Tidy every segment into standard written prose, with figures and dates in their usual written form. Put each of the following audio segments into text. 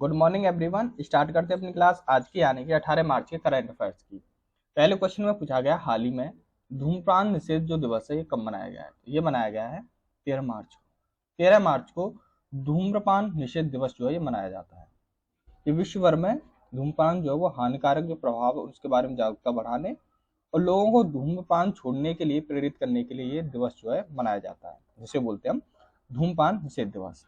Good morning everyone. Start करते हैं अपनी क्लास आज की यानी कि 18 मार्च के करंट अफेयर्स की। पहले क्वेश्चन में पूछा गया हाल ही में धूम्रपान निषेध जो दिवस है ये कब मनाया गया है। तो ये मनाया गया है 13 मार्च को। 13 मार्च को धूम्रपान निषेध दिवस जो है ये मनाया जाता है। ये विश्व भर में धूम्रपान जो है वो हानिकारक जो प्रभाव है उसके बारे में जागरूकता बढ़ाने और लोगों को धूम्रपान छोड़ने के लिए प्रेरित करने के लिए ये दिवस जो है मनाया जाता है, जिसे बोलते हैं हम धूम्रपान निषेध दिवस।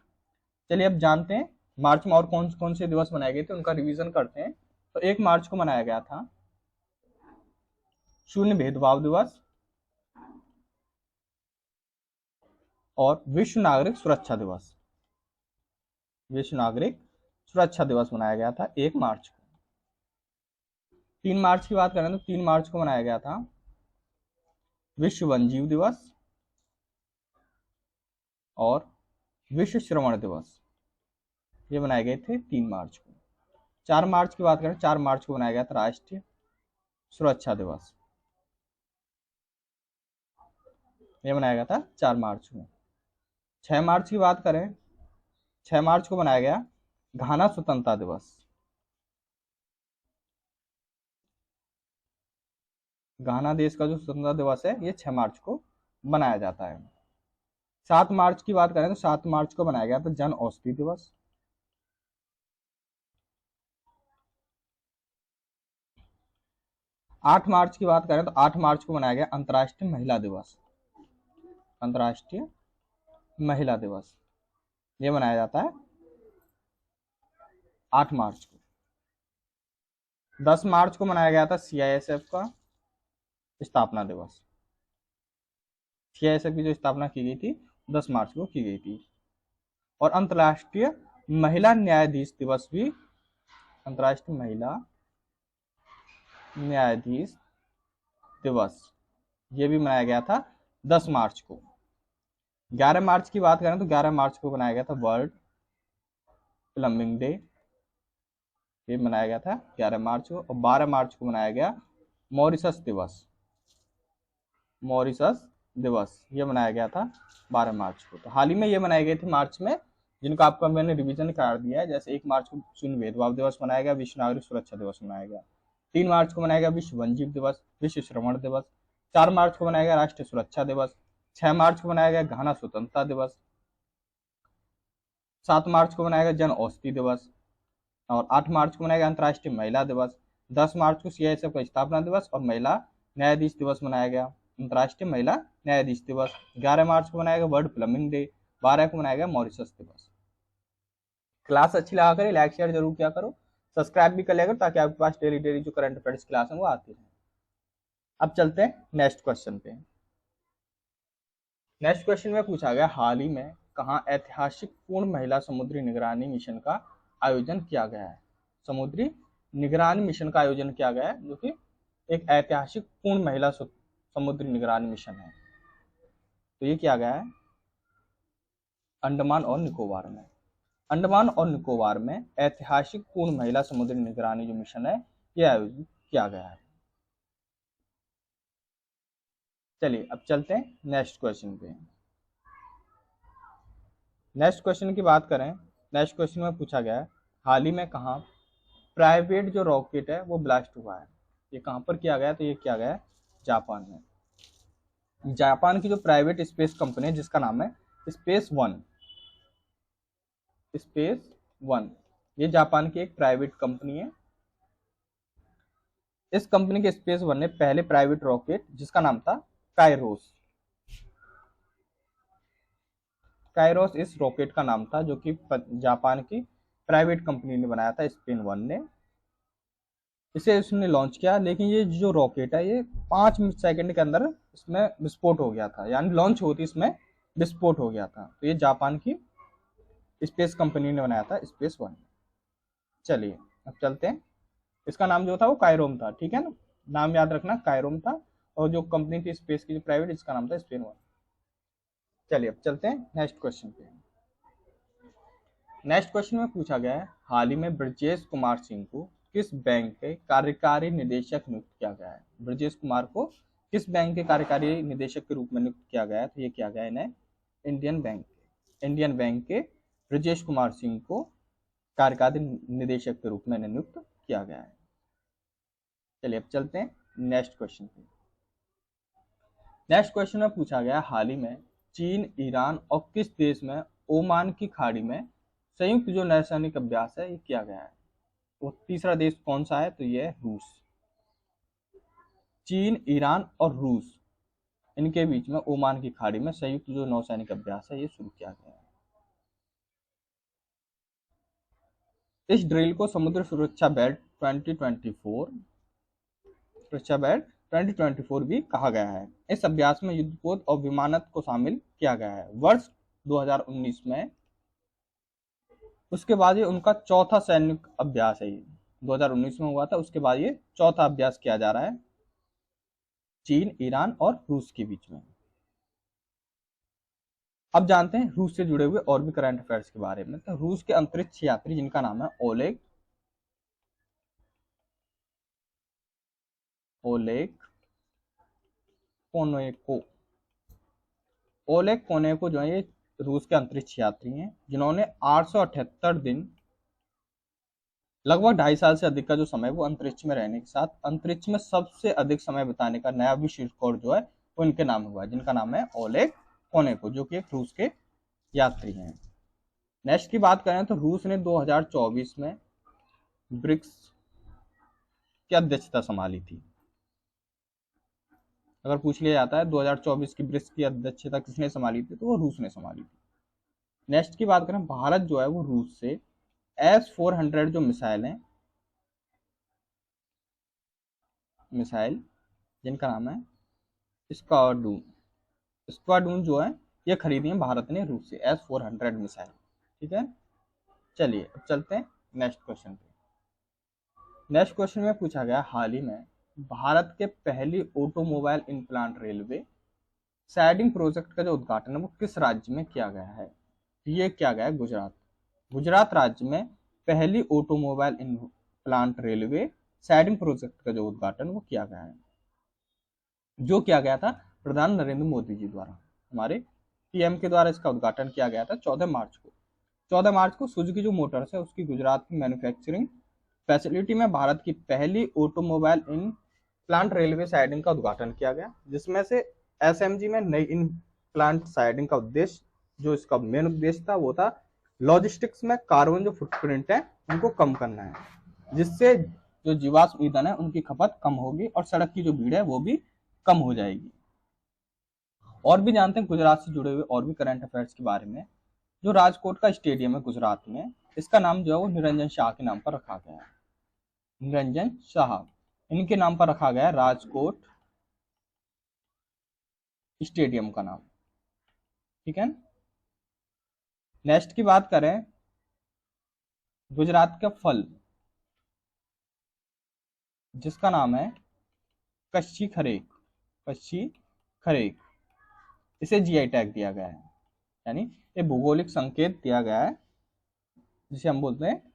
चलिए अब जानते हैं मार्च में और कौन कौन से दिवस मनाए गए थे, उनका रिवीजन करते हैं। तो 1 मार्च को मनाया गया था शून्य भेदभाव दिवस और विश्व नागरिक सुरक्षा दिवस। विश्व नागरिक सुरक्षा दिवस मनाया गया था 1 मार्च को। 3 मार्च की बात करें तो 3 मार्च को मनाया गया था विश्व वन्यजीव दिवस और विश्व श्रवण दिवस। ये मनाए गए थे 3 मार्च को। 4 मार्च की बात करें 4 मार्च को मनाया गया था राष्ट्रीय सुरक्षा दिवस। ये मनाया गया था 4 मार्च को। 6 मार्च की बात करें 6 मार्च को मनाया गया घाना स्वतंत्रता दिवस। घाना देश का जो स्वतंत्रता दिवस है ये 6 मार्च को मनाया जाता है। 7 मार्च की बात करें तो 7 मार्च को मनाया गया था जन औषधि दिवस। 8 मार्च की बात करें तो 8 मार्च को मनाया गया अंतर्राष्ट्रीय महिला दिवस। अंतर्राष्ट्रीय महिला दिवस ये मनाया जाता है 8 मार्च को। 10 मार्च को मनाया गया था सीआईएसएफ का स्थापना दिवस। सीआईएसएफ की जो स्थापना की गई थी 10 मार्च को की गई थी। और अंतर्राष्ट्रीय महिला न्यायाधीश दिवस भी, अंतर्राष्ट्रीय महिला न्यायाधीश दिवस ये भी मनाया गया था 10 मार्च को। 11 मार्च की बात करें तो 11 मार्च को मनाया गया था वर्ल्ड प्लम्बिंग डे। ये मनाया गया था 11 मार्च को। और 12 मार्च को मनाया गया मॉरिशस दिवस। मॉरिशस दिवस ये मनाया गया था 12 मार्च को। तो हाल ही में ये मनाए गए थे मार्च में, जिनका आपको मैंने रिवीजन करा दिया है। जैसे 1 मार्च को शून्य भेदभाव दिवस मनाया गया, विश्व नागरिक सुरक्षा दिवस मनाया गया। 3 मार्च को मनाया गया विश्व वन्यजीव दिवस, विश्व श्रवण दिवस। 4 मार्च को मनाया गया राष्ट्रीय सुरक्षा दिवस। 6 मार्च को मनाया गया घाना स्वतंत्रता दिवस। 7 मार्च को मनाया गया जन औषधि दिवस और 8 मार्च को मनाया गया अंतर्राष्ट्रीय महिला दिवस। 10 मार्च को सीआईएसएफ का स्थापना दिवस और महिला न्यायाधीश दिवस मनाया गया, अंतर्राष्ट्रीय महिला न्यायाधीश दिवस। 11 मार्च को मनाया गया वर्ल्ड प्लम्बिंग डे। 12 को मनाया गया मॉरिशस दिवस। क्लास अच्छी लगा करें, लाइक शेयर जरूर किया करो, सब्सक्राइब भी कर लिया करो ताकि आपके पास डेली डेली जो करंट अफेयर्स क्लास है वो आती रहे। अब चलते हैं नेक्स्ट क्वेश्चन पे। नेक्स्ट क्वेश्चन में पूछा गया हाल ही में कहाँ ऐतिहासिक पूर्ण महिला समुद्री निगरानी मिशन का आयोजन किया गया है। समुद्री निगरानी मिशन का आयोजन किया गया है जो कि एक ऐतिहासिक पूर्ण महिला समुद्री निगरानी मिशन है। तो ये किया गया है अंडमान और निकोबार में। अंडमान और निकोबार में ऐतिहासिक पूर्ण महिला समुद्री निगरानी जो मिशन है ये आयोजित किया गया है। चलिए अब चलते हैं नेक्स्ट क्वेश्चन पे। नेक्स्ट क्वेश्चन की बात करें, नेक्स्ट क्वेश्चन में पूछा गया है हाल ही में कहाँ प्राइवेट जो रॉकेट है वो ब्लास्ट हुआ है। ये कहाँ पर किया गया, तो ये किया गया है जापान में। जापान की जो प्राइवेट स्पेस कंपनी है जिसका नाम है स्पेस वन, स्पेस वन ये जापान की एक प्राइवेट कंपनी है। इस कंपनी के स्पेस वन ने पहले प्राइवेट रॉकेट जिसका नाम था काइरोस, काइरोस इस रॉकेट का नाम था जो कि जापान की प्राइवेट कंपनी ने बनाया था स्पेन वन ने। इसे उसने लॉन्च किया, लेकिन ये जो रॉकेट है ये 5 सेकंड के अंदर इसमें विस्फोट हो गया था, यानी लॉन्च होती इसमें विस्फोट हो गया था। तो ये जापान की स्पेस कंपनी ने बनाया था स्पेस वन। चलिए अब चलते हैं, इसका नाम जो था वो कायरोम था, ठीक है ना, नाम याद रखना कायरोम था। और जो कंपनी थी स्पेस की जो प्राइवेट इसका नाम था स्पेन वन। चलिए अब चलते हैं नेक्स्ट क्वेश्चन पे। नेक्स्ट क्वेश्चन में पूछा गया है हाल ही में ब्रजेश कुमार सिंह को किस बैंक के कार्यकारी निदेशक नियुक्त किया गया है। ब्रजेश कुमार को किस बैंक के कार्यकारी निदेशक के रूप में नियुक्त किया गया है, तो ये किया गया इन्हें इंडियन बैंक के ब्रजेश कुमार सिंह को कार्यकारी निदेशक के रूप में नियुक्त किया गया है। चलिए अब चलते हैं नेक्स्ट क्वेश्चन पे। नेक्स्ट क्वेश्चन में पूछा गया हाल ही में चीन, ईरान और किस देश में ओमान की खाड़ी में संयुक्त जो नौसैनिक अभ्यास है ये किया गया है। तो तीसरा देश कौन सा है, तो ये है रूस। चीन, ईरान और रूस, इनके बीच में ओमान की खाड़ी में संयुक्त जो नौसैनिक अभ्यास है ये शुरू किया गया है। इस ड्रिल को समुद्र सुरक्षा बेल्ट 2024 भी कहा गया है। इस अभ्यास में युद्धपोत और विमानन को शामिल किया गया है। वर्ष 2019 में उसके बाद ये उनका चौथा सैनिक अभ्यास है। 2019 में हुआ था, उसके बाद ये चौथा अभ्यास किया जा रहा है चीन, ईरान और रूस के बीच में। अब जानते हैं रूस से जुड़े हुए और भी करंट अफेयर्स के बारे में। तो रूस के अंतरिक्ष यात्री जिनका नाम है ओलेग कोनेको जो है ये रूस के अंतरिक्ष यात्री हैं जिन्होंने 878 दिन, लगभग 2.5 साल से अधिक का जो समय वो अंतरिक्ष में रहने के साथ अंतरिक्ष में सबसे अधिक समय बिताने का नया विश्व रिकॉर्ड जो है वो इनके नाम हुआ है, जिनका नाम है ओलेग कोनेको, जो कि एक रूस के यात्री हैं। नेक्स्ट की बात करें तो रूस ने 2024 में ब्रिक्स की अध्यक्षता संभाली थी। अगर पूछ लिया जाता है 2024 की ब्रिक्स की अध्यक्षता किसने संभाली थी, तो वो रूस ने संभाली थी। नेक्स्ट की बात करें, भारत जो है वो रूस से S-400 जो मिसाइल जिनका नाम है स्क्वाडून जो है ये खरीदी है भारत ने रूस से, S-400 मिसाइल। ठीक है, चलिए अब चलते हैं नेक्स्ट क्वेश्चन पे। नेक्स्ट क्वेश्चन में पूछा गया हाल ही में भारत के पहली automobile implant railway siding project का जो उद्घाटन है वो किस राज्य में किया गया है। ये किया गया है गुजरात राज्य में पहली automobile implant railway siding project का जो उद्घाटन वो किया गया है, जो किया गया था प्रधान नरेंद्र मोदी जी द्वारा, हमारे पीएम के द्वारा इसका उद्घाटन किया गया था 14 मार्च को सुजुकी जो मोटर्स है उसकी गुजरात की मैन्युफैक्चरिंग फैसिलिटी में भारत की पहली automobile in plant railway siding का उद्घाटन किया गया, जिसमें से एसएमजी में नई इन प्लांट साइडिंग का उद्देश्य, जो इसका मेन उद्देश्य था वो था लॉजिस्टिक्स में कार्बन जो फुटप्रिंट है उनको कम करना है, जिससे जो जीवाश्म ईंधन है उनकी खपत कम होगी और सड़क की जो भीड़ है वो भी कम हो जाएगी। और भी जानते हैं गुजरात से जुड़े हुए और भी करंट अफेयर्स के बारे में। जो राजकोट का स्टेडियम है गुजरात में, इसका नाम जो है वो निरंजन शाह के नाम पर रखा गया है। निरंजन शाह, इनके नाम पर रखा गया है राजकोट स्टेडियम का नाम। ठीक है, नेक्स्ट की बात करें, गुजरात का फल जिसका नाम है कच्ची खरेक, इसे जीआई टैग दिया गया है, यानी ये भौगोलिक संकेत दिया गया है जिसे हम बोलते हैं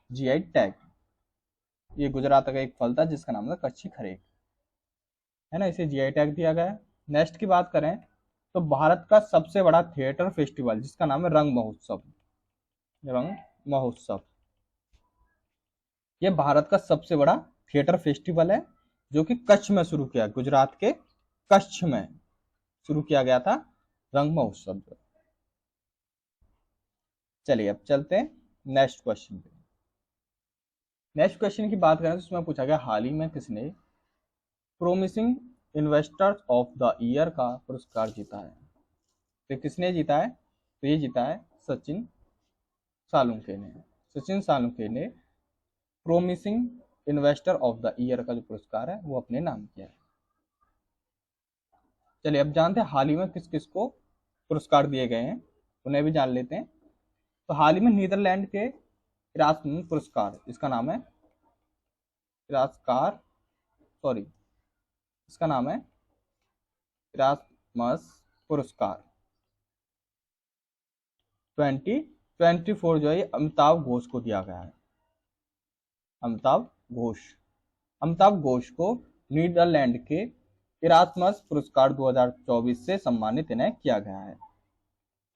जीआई टैग। ये गुजरात का एक फल था जिसका नाम था कच्ची खरेक, है ना, इसे जीआई टैग दिया गया है। नेक्स्ट की बात करें तो भारत का सबसे बड़ा थिएटर फेस्टिवल जिसका नाम है रंग महोत्सव, ये भारत का सबसे बड़ा थिएटर फेस्टिवल है जो कि कच्छ में शुरू किया, गुजरात के कच्छ में शुरू किया गया था रंग महोत्सव। चलिए अब चलते हैं नेक्स्ट क्वेश्चन पे। नेक्स्ट क्वेश्चन की बात करें तो इसमें पूछा गया हाल ही में किसने promising investors of the year का पुरस्कार जीता है। तो किसने जीता है, तो ये जीता है सचिन सालुंखे ने promising investor of the year का जो पुरस्कार है वो अपने नाम किया है। चलिए अब जानते हैं हाल ही में किस किस को पुरस्कार दिए गए हैं, उन्हें भी जान लेते हैं। तो हाल ही में नीदरलैंड के इरास्मस पुरस्कार, इसका नाम है इरास्मस पुरस्कार 2024 जो है अमिताभ घोष को दिया गया है। अमिताभ घोष को नीदरलैंड के इरास्मस पुरस्कार 2024 से सम्मानित इन्हें किया गया है।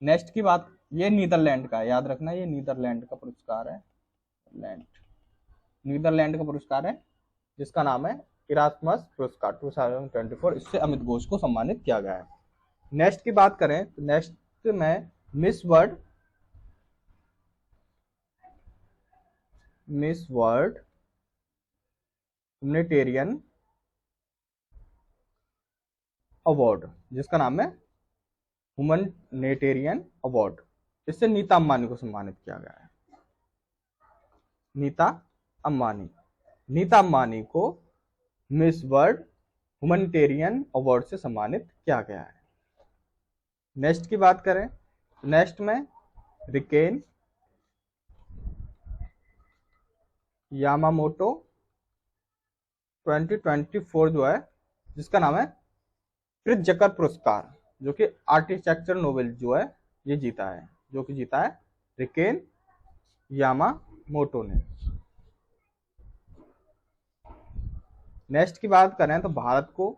नेक्स्ट की बात ये नीदरलैंड का है, याद रखना, ये नीदरलैंड का पुरस्कार है, नीदरलैंड का पुरस्कार है, जिसका नाम है इरास्मस पुरस्कार 2024। इससे अमित घोष को सम्मानित किया गया है। नेक्स्ट की बात करें तो नेक्स्ट में मिस वर्ल्ड ह्यूमैनिटेरियन अवार्ड, जिसका नाम है ह्यूमैनिटेरियन अवार्ड, इससे नीता अंबानी को सम्मानित किया गया है। नीता अंबानी को मिस वर्ल्ड ह्यूमैनिटेरियन अवार्ड से सम्मानित किया गया है। नेक्स्ट की बात करें, नेक्स्ट में रिकेन यामामोटो 2024 जो है, जिसका नाम है प्रित्जकर पुरस्कार, जो कि आर्किटेक्चर नोबेल जो है ये जीता है, जो कि जीता है रिकेन यामामोटो ने। नेक्स्ट की बात करें तो भारत को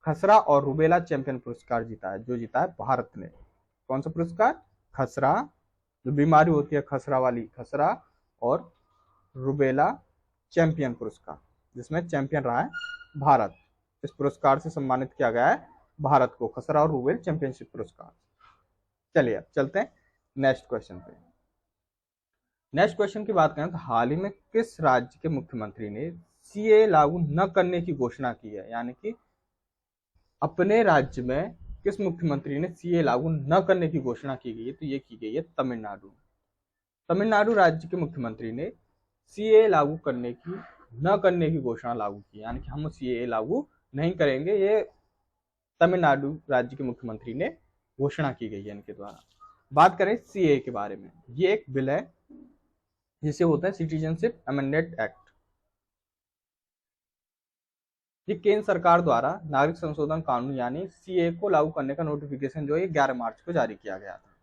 खसरा और रुबेला चैंपियन पुरस्कार जीता है, जो जीता है भारत ने। कौन सा पुरस्कार? खसरा, जो बीमारी होती है खसरा वाली, खसरा, और रुबेला चैंपियन पुरस्कार, जिसमें चैंपियन रहा है भारत। इस पुरस्कार से सम्मानित किया गया है भारत को, खसरा और रुबेला चैंपियनशिप पुरस्कार। चलिए अब चलते हैं नेक्स्ट क्वेश्चन पे। नेक्स्ट क्वेश्चन की बात करें तो हाल ही में किस राज्य के मुख्यमंत्री ने सीए लागू न करने की घोषणा की है? यानी कि अपने राज्य में किस मुख्यमंत्री ने सीए लागू न करने की घोषणा की गई है? तो ये की गई है तमिलनाडु। तमिलनाडु राज्य के मुख्यमंत्री ने सीए लागू करने की न करने की घोषणा लागू की, यानी कि हम सीए लागू नहीं करेंगे, ये तमिलनाडु राज्य के मुख्यमंत्री ने घोषणा की गई है इनके द्वारा। बात करें सीए के बारे में, ये एक बिल है जिसे होता है सिटीजनशिप अमेंडमेंट एक्ट। ये केंद्र सरकार द्वारा नागरिक संशोधन कानून यानी सीए को लागू करने का नोटिफिकेशन जो है 11 मार्च को जारी किया गया था।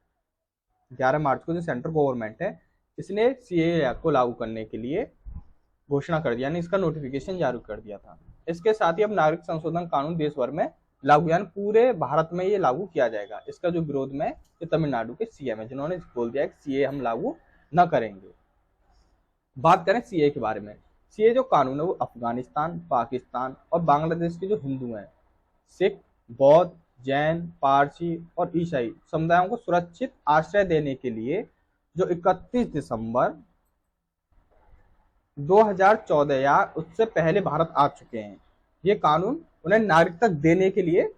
11 मार्च को जो सेंट्रल गवर्नमेंट है, इसने सीए को लागू करने के लिए घोषणा कर दिया, यानी इसका नोटिफिकेशन जारी कर दिया था। इसके साथ ही अब नागरिक संशोधन कानून देश भर में लागू, यानी पूरे भारत में ये लागू किया जाएगा। इसका जो विरोध में ये तमिलनाडु के सीएम है, जिन्होंने बोल दिया कि सीए हम लागू न करेंगे। बात करें सीए के बारे में, सीए जो कानून है वो अफगानिस्तान, पाकिस्तान और बांग्लादेश के जो हिंदू हैं, सिख, बौद्ध, जैन, पारसी और ईसाई समुदायों को सुरक्षित आश्रय देने के लिए जो 31 दिसंबर 2014 या उससे पहले भारत आ चुके हैं, ये कानून उन्हें नागरिकता देने के लिए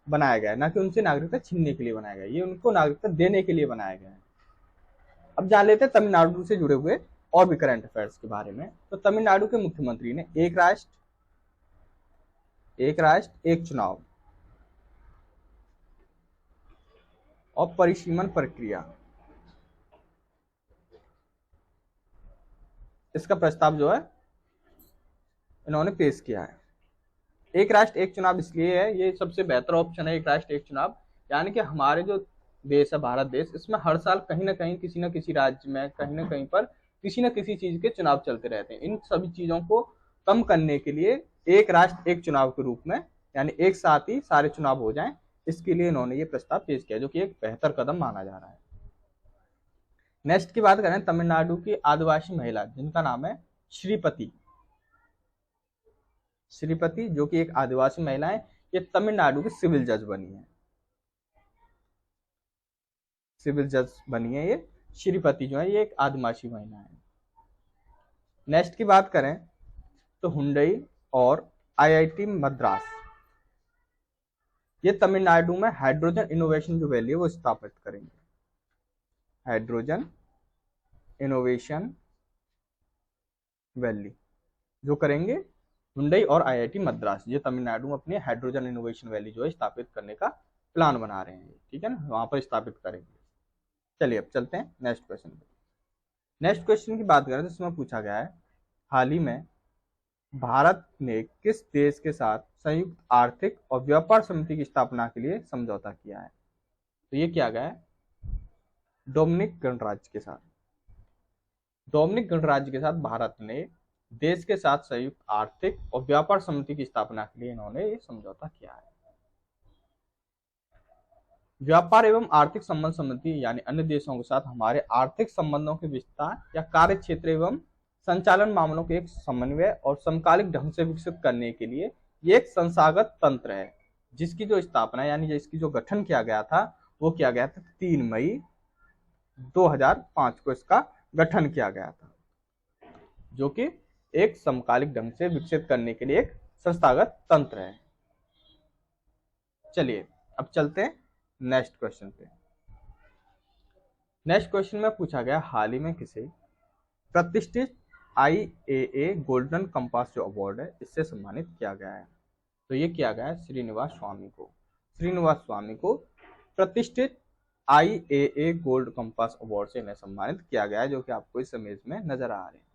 बनाया गया है, ना कि उनसे नागरिकता छीनने के लिए बनाया गया है। ये उनको नागरिकता देने के लिए बनाया गया है। अब जान लेते हैं तमिलनाडु से जुड़े हुए और भी करंट अफेयर्स के बारे में। तो तमिलनाडु के मुख्यमंत्री ने एक राष्ट्र एक चुनाव और परिसीमन प्रक्रिया, इसका प्रस्ताव जो है इन्होंने पेश किया है। एक राष्ट्र एक चुनाव इसलिए है, ये सबसे बेहतर ऑप्शन है एक राष्ट्र एक चुनाव, यानी कि हमारे जो देश है भारत देश, इसमें हर साल कहीं ना कहीं किसी न किसी राज्य में कहीं ना कहीं पर किसी न किसी चीज के चुनाव चलते रहते हैं। इन सभी चीजों को कम करने के लिए एक राष्ट्र एक चुनाव के रूप में, यानी एक साथ ही सारे चुनाव हो जाएं, इसके लिए इन्होंने ये प्रस्ताव पेश किया, जो कि एक बेहतर कदम माना जा रहा है। नेक्स्ट की बात करें, तमिलनाडु की आदिवासी महिला जिनका नाम है श्रीपति, जो कि एक आदिवासी महिला है, ये तमिलनाडु की सिविल जज बनी है, ये श्रीपति जो है ये एक आदिवासी महिला है। नेक्स्ट की बात करें तो हुंडई और आईआईटी मद्रास, ये तमिलनाडु में हाइड्रोजन इनोवेशन जो वैली है वो स्थापित करेंगे। हाइड्रोजन इनोवेशन वैली जो करेंगे हुंडई और आईआईटी मद्रास, ये तमिलनाडु में अपनी हाइड्रोजन इनोवेशन वैली जो है स्थापित करने का प्लान बना रहे हैं, ठीक है ना, वहां पर स्थापित करेंगे। चलिए अब चलते हैं नेक्स्ट क्वेश्चन पे। नेक्स्ट क्वेश्चन की बात करें तो इसमें पूछा गया है, हाल ही में भारत ने किस देश के साथ संयुक्त आर्थिक और व्यापार समिति की स्थापना के लिए समझौता किया है? तो ये किया गया है डोमिनिक गणराज्य के साथ। डोमिनिक गणराज्य के साथ भारत ने देश के साथ संयुक्त आर्थिक और व्यापार समिति की स्थापना के लिए इन्होंने ये समझौता किया है। व्यापार एवं आर्थिक संबंध समिति यानी अन्य देशों के साथ हमारे आर्थिक संबंधों के विस्तार या कार्य क्षेत्र एवं संचालन मामलों के एक समन्वय और समकालिक ढंग से विकसित करने के लिए ये एक संस्थागत तंत्र है, जिसकी जो स्थापना यानी जिसकी जो गठन किया गया था वो किया गया था 3 मई 2005 को इसका गठन किया गया था, जो कि एक समकालिक ढंग से विकसित करने के लिए एक संस्थागत तंत्र है। चलिए अब चलते हैं नेक्स्ट क्वेश्चन पे। नेक्स्ट क्वेश्चन में पूछा गया हाल ही में किसे प्रतिष्ठित IAA गोल्डन कंपास जो अवार्ड है इससे सम्मानित किया गया है। तो ये किया गया है श्रीनिवास स्वामी को। श्रीनिवास स्वामी को प्रतिष्ठित IAA गोल्ड कंपास अवार्ड से इन्हें सम्मानित किया गया है, जो कि आपको इस इमेज में नजर आ रहे हैं।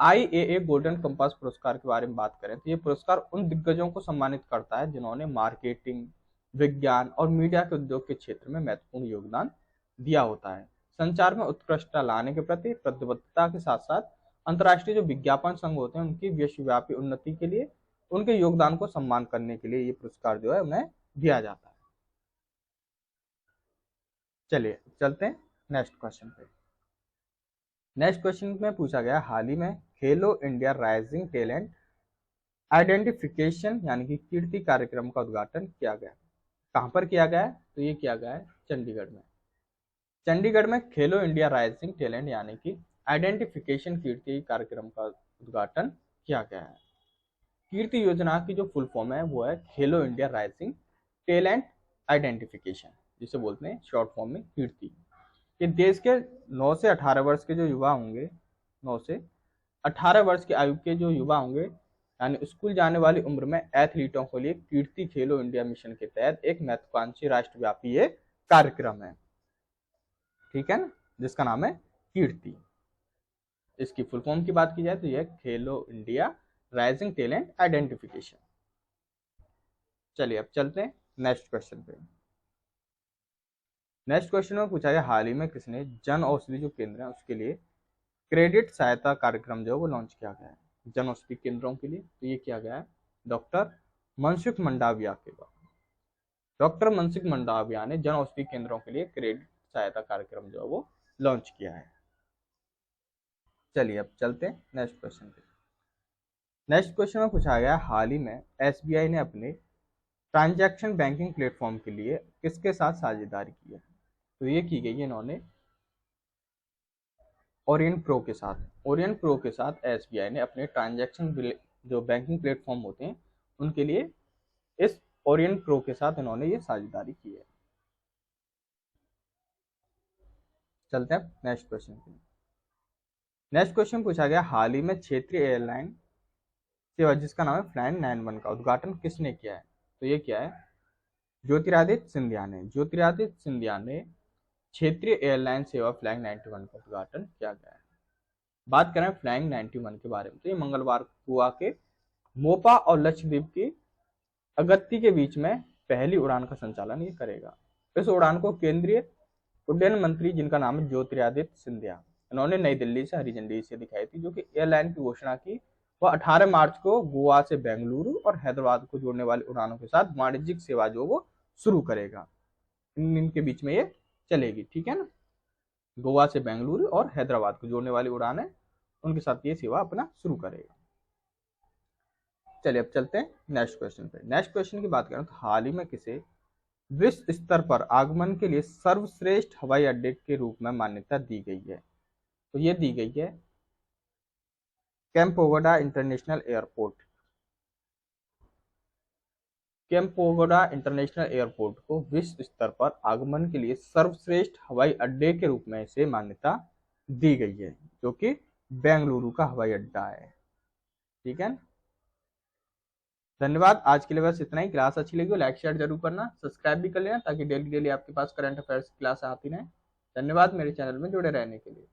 IAA गोल्डन कंपास पुरस्कार के बारे में बात करें तो ये पुरस्कार उन दिग्गजों को सम्मानित करता है जिन्होंने मार्केटिंग, विज्ञान और मीडिया के उद्योग के क्षेत्र में महत्वपूर्ण योगदान दिया होता है। संचार में उत्कृष्टता लाने के प्रति प्रतिबद्धता के साथ साथ अंतर्राष्ट्रीय जो विज्ञापन संघ होते हैं उनकी विश्वव्यापी उन्नति के लिए उनके योगदान को सम्मान करने के लिए ये पुरस्कार जो है उन्हें दिया जाता है। चलिए चलते हैं नेक्स्ट क्वेश्चन पे। नेक्स्ट क्वेश्चन में पूछा गया हाल ही में खेलो इंडिया राइजिंग टैलेंट आइडेंटिफिकेशन यानी कि कीर्ति कार्यक्रम का उद्घाटन किया गया। कहां पर किया गया है? तो ये किया गया है चंडीगढ़ में। चंडीगढ़ में खेलो इंडिया राइजिंग टैलेंट यानी कि आइडेंटिफिकेशन कीर्ति कार्यक्रम का उद्घाटन किया गया है। कीर्ति योजना की जो फुल फॉर्म है वो है खेलो इंडिया राइजिंग टैलेंट आइडेंटिफिकेशन, जिसे बोलते हैं शॉर्ट फॉर्म में कीर्ति। ये देश के 9 से 18 वर्ष के जो युवा होंगे, 9 से 18 वर्ष की आयु के जो युवा होंगे यानी स्कूल जाने वाली उम्र में एथलीटों के लिए कीर्ति खेलो इंडिया मिशन के तहत एक महत्वाकांक्षी राष्ट्रव्यापी ये कार्यक्रम है, ठीक है ना, जिसका नाम है कीर्ति। इसकी फुल फॉर्म की बात की जाए तो यह खेलो इंडिया राइजिंग टैलेंट आइडेंटिफिकेशन। चलिए अब चलते हैं नेक्स्ट क्वेश्चन पे। नेक्स्ट क्वेश्चन में पूछा गया हाल ही में किसने जन औषधि जो केंद्र है उसके लिए क्रेडिट सहायता कार्यक्रम जो है वो लॉन्च किया गया है जन औषधि केंद्रों के लिए। तो ये किया गया है डॉक्टर मनसुख मंडाविया के द्वारा। डॉक्टर मनसुख मंडाविया ने जन औषधि केंद्रों के लिए क्रेडिट सहायता कार्यक्रम जो है वो लॉन्च किया है। चलिए अब चलते हैं नेक्स्ट क्वेश्चन पे। नेक्स्ट क्वेश्चन में पूछा गया हाल ही में SBI ने अपने ट्रांजैक्शन बैंकिंग प्लेटफॉर्म के लिए किसके साथ साझेदारी की है? तो ये की गई है इन्होंने ओरियंट प्रो के साथ। ओरियंट प्रो के साथ SBI ने अपने ट्रांजैक्शन जो बैंकिंग प्लेटफॉर्म होते हैं उनके लिए इस ओरियंट प्रो के साथ इन्होंने ये साझेदारी की है। चलते हैं नेक्स्ट क्वेश्चन पे। नेक्स्ट क्वेश्चन पूछा गया हाल ही में क्षेत्रीय एयरलाइन सेवा जिसका नाम है फ्लाइंग 91 का उद्घाटन किसने किया है? तो ये क्या है ज्योतिरादित्य सिंधिया ने। ज्योतिरादित्य सिंधिया ने क्षेत्रीय एयरलाइन सेवा फ्लाइंग 91 का उद्घाटन किया गया है। बात करें फ्लाइंग 91 के बारे में तो ये मंगलवार को आके मोपा और लक्षद्वीप की अगत्ती के बीच में पहली उड़ान का संचालन ये करेगा। इस उड़ान को केंद्रीय उड्डयन मंत्री जिनका नाम है ज्योतिरादित्य सिंधिया, इन्होंने नई दिल्ली से हरी झंडी से दिखाई थी, जो कि एयरलाइन की घोषणा की वह 18 मार्च को गोवा से बेंगलुरु और हैदराबाद को जोड़ने वाली उड़ानों के साथ वाणिज्यिक सेवा जो वो शुरू करेगा। इनके बीच में ये चलेगी, ठीक है ना। गोवा से बेंगलुरु और हैदराबाद को जोड़ने वाली उड़ान है, उनके साथ ये सेवा अपना शुरू करेगा। चलिए अब चलते हैं नेक्स्ट क्वेश्चन पे। नेक्स्ट क्वेश्चन की बात करें तो हाल ही में किसे विश्व स्तर पर आगमन के लिए सर्वश्रेष्ठ हवाई अड्डे के रूप में मान्यता दी गई है? तो ये दी गई है कैंपोगोडा इंटरनेशनल एयरपोर्ट। कैंपोगोडा इंटरनेशनल एयरपोर्ट को विश्व स्तर पर आगमन के लिए सर्वश्रेष्ठ हवाई अड्डे के रूप में इसे मान्यता दी गई है, जो कि बेंगलुरु का हवाई अड्डा है, ठीक है। धन्यवाद, आज के लिए बस इतना ही। क्लास अच्छी लगी हो लाइक शेयर जरूर करना, सब्सक्राइब भी कर लेना ताकि डेली डेली आपके पास करंट अफेयर्स की क्लास आती रहे। धन्यवाद मेरे चैनल में जुड़े रहने के लिए।